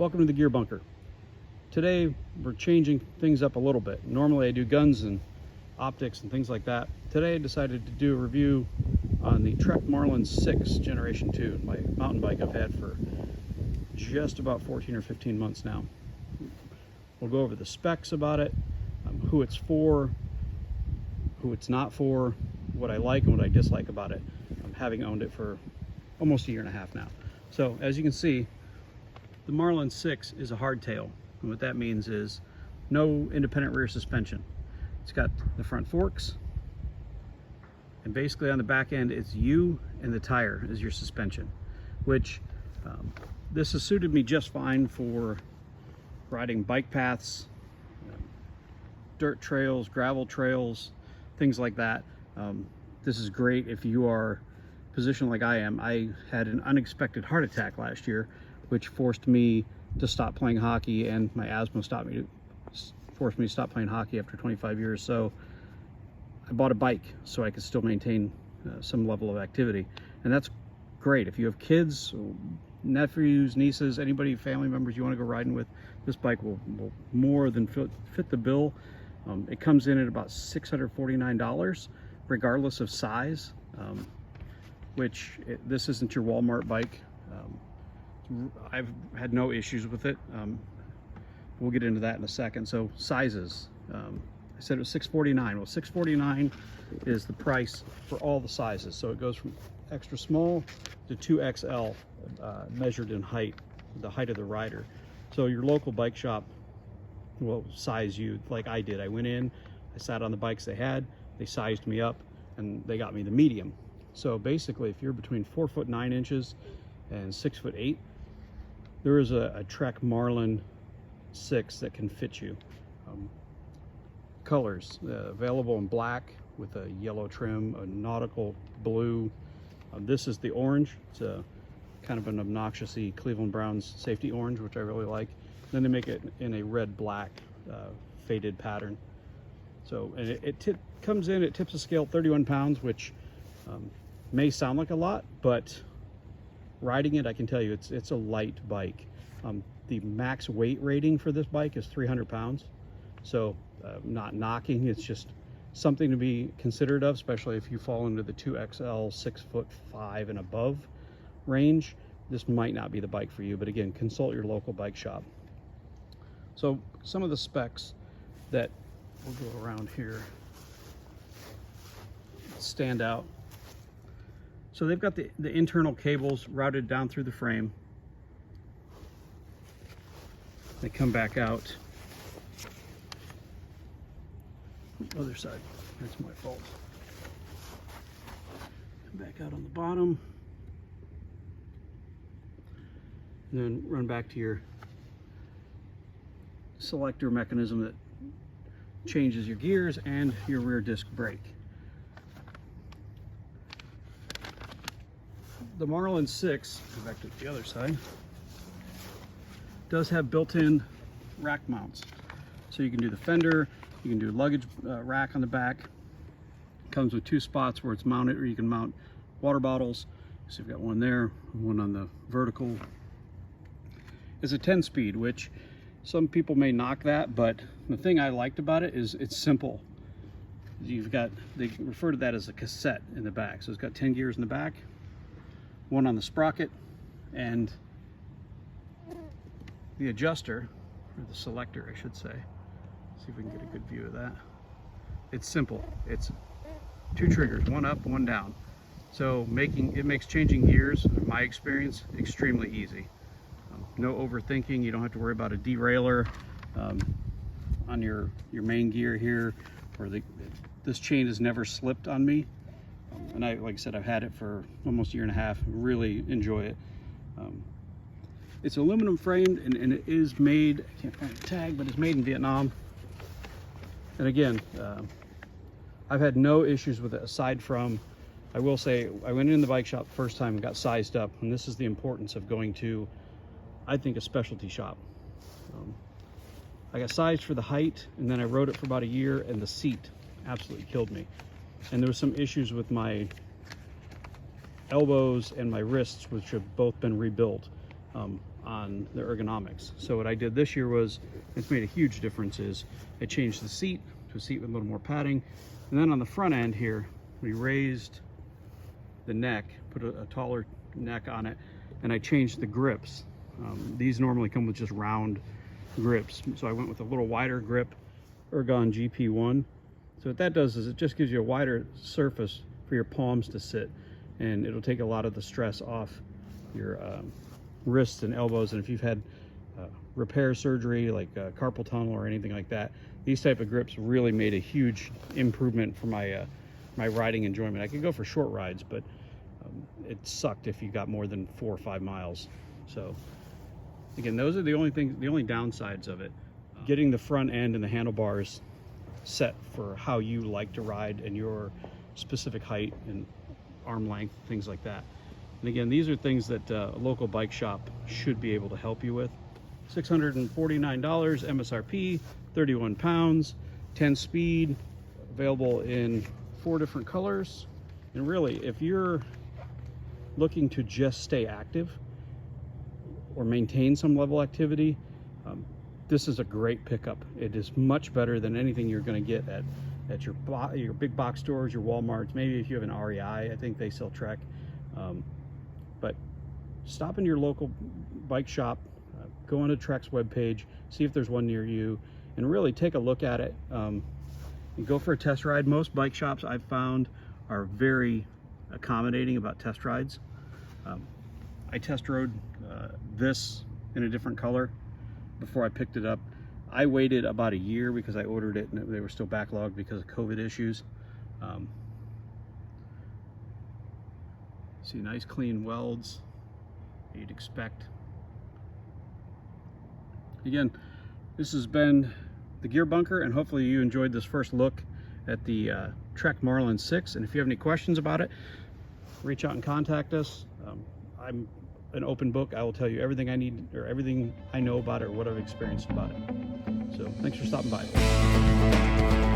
Welcome to the Gear Bunker. Today we're changing things up a little bit. Normally I do guns and optics and things like that. Today I decided to do a review on the Trek Marlin 6 Generation 2, my mountain bike I've had for just about 14 or 15 months now. We'll go over the specs about it, who it's for, who it's not for, what I like and what I dislike about it, having owned it for almost a year and a half now. So as you can see, the Marlin 6 is a hardtail, and what that means is no independent rear suspension. It's got the front forks, and basically on the back end it's you and the tire is your suspension, which this has suited me just fine for riding bike paths, dirt trails, gravel trails, things like that. This is great if you are positioned like I am. I had an unexpected heart attack last year, which forced me to stop playing hockey, and my asthma forced me to stop playing hockey after 25 years. So I bought a bike so I could still maintain some level of activity, and that's great. If you have kids, nephews, nieces, anybody, family members you want to go riding with, this bike will more than fit the bill. It comes in at about $649, regardless of size, this isn't your Walmart bike. I've had no issues with it. We'll get into that in a second. So sizes, I said it was $649. Well, $649 is the price for all the sizes. So it goes from extra small to 2XL, measured in height, the height of the rider. So your local bike shop will size you like I did. I went in, I sat on the bikes they had, they sized me up, and they got me the medium. So basically, if you're between 4'9" and 6'8", there is a Trek Marlin 6 that can fit you. Colors available in black with a yellow trim, a nautical blue. This is the orange. It's a kind of an obnoxiously Cleveland Browns safety orange, which I really like. Then they make it in a red black faded pattern. So, and it comes in, it tips the scale 31 pounds, which may sound like a lot, but riding it, I can tell you it's a light bike. The max weight rating for this bike is 300 pounds. So not knocking, it's just something to be considerate of, especially if you fall into the 2XL 6'5" and above range. This might not be the bike for you, but again, consult your local bike shop. So some of the specs that we'll go around here stand out. So they've got the internal cables routed down through the frame. They come back out. Other side, that's my fault. Come back out on the bottom. And then run back to your selector mechanism that changes your gears and your rear disc brake. The Marlin 6, go back to the other side, does have built-in rack mounts. So you can do the fender, you can do luggage rack on the back. It comes with two spots where it's mounted, or you can mount water bottles. So you've got one there, one on the vertical. It's a 10-speed, which some people may knock that, but the thing I liked about it is it's simple. You've got, they refer to that as a cassette in the back. So it's got 10 gears in the back, one on the sprocket, and the adjuster, or the selector I should say. See if we can get a good view of that. It's simple. It's two triggers, one up, one down. So it makes changing gears, in my experience, extremely easy. No overthinking. You don't have to worry about a derailleur on your main gear here, or this chain has never slipped on me. And like I said, I've had it for almost a year and a half. Really enjoy it. It's aluminum framed, and it is made, I can't find the tag, but it's made in Vietnam. And again, I've had no issues with it, aside from, I will say, I went in the bike shop the first time and got sized up, and this is the importance of going to, I think, a specialty shop. I got sized for the height, and then I rode it for about a year, and the seat absolutely killed me. And there was some issues with my elbows and my wrists, which have both been rebuilt. on the ergonomics. So what I did this year was, it's made a huge difference, is I changed the seat to a seat with a little more padding. And then on the front end here, we raised the neck, put a taller neck on it, and I changed the grips. These normally come with just round grips. So I went with a little wider grip, Ergon GP1. So what that does is it just gives you a wider surface for your palms to sit, and it'll take a lot of the stress off your wrists and elbows. And if you've had repair surgery like carpal tunnel or anything like that, these type of grips really made a huge improvement for my my riding enjoyment. I could go for short rides, but it sucked if you got more than 4 or 5 miles. So again, those are the only downsides of it. Getting the front end and the handlebars set for how you like to ride and your specific height and arm length, things like that. And again, these are things that a local bike shop should be able to help you with. $649 MSRP, 31 pounds, 10 speed, available in 4 different colors. And really, if you're looking to just stay active or maintain some level of activity, this is a great pickup. It is much better than anything you're going to get at your big box stores, your Walmarts. Maybe if you have an REI, I think they sell Trek. But stop in your local bike shop, go onto Trek's webpage, see if there's one near you, and really take a look at it. And go for a test ride. Most bike shops I've found are very accommodating about test rides. I test rode this in a different color before I picked it up. I waited about a year because I ordered it and they were still backlogged because of COVID issues. See nice clean welds you'd expect. Again, this has been the Gear Bunker, and hopefully you enjoyed this first look at the Trek Marlin 6. And if you have any questions about it, reach out and contact us. I'm an open book. I will tell you everything I need or everything I know about it or what I've experienced about it. So thanks for stopping by.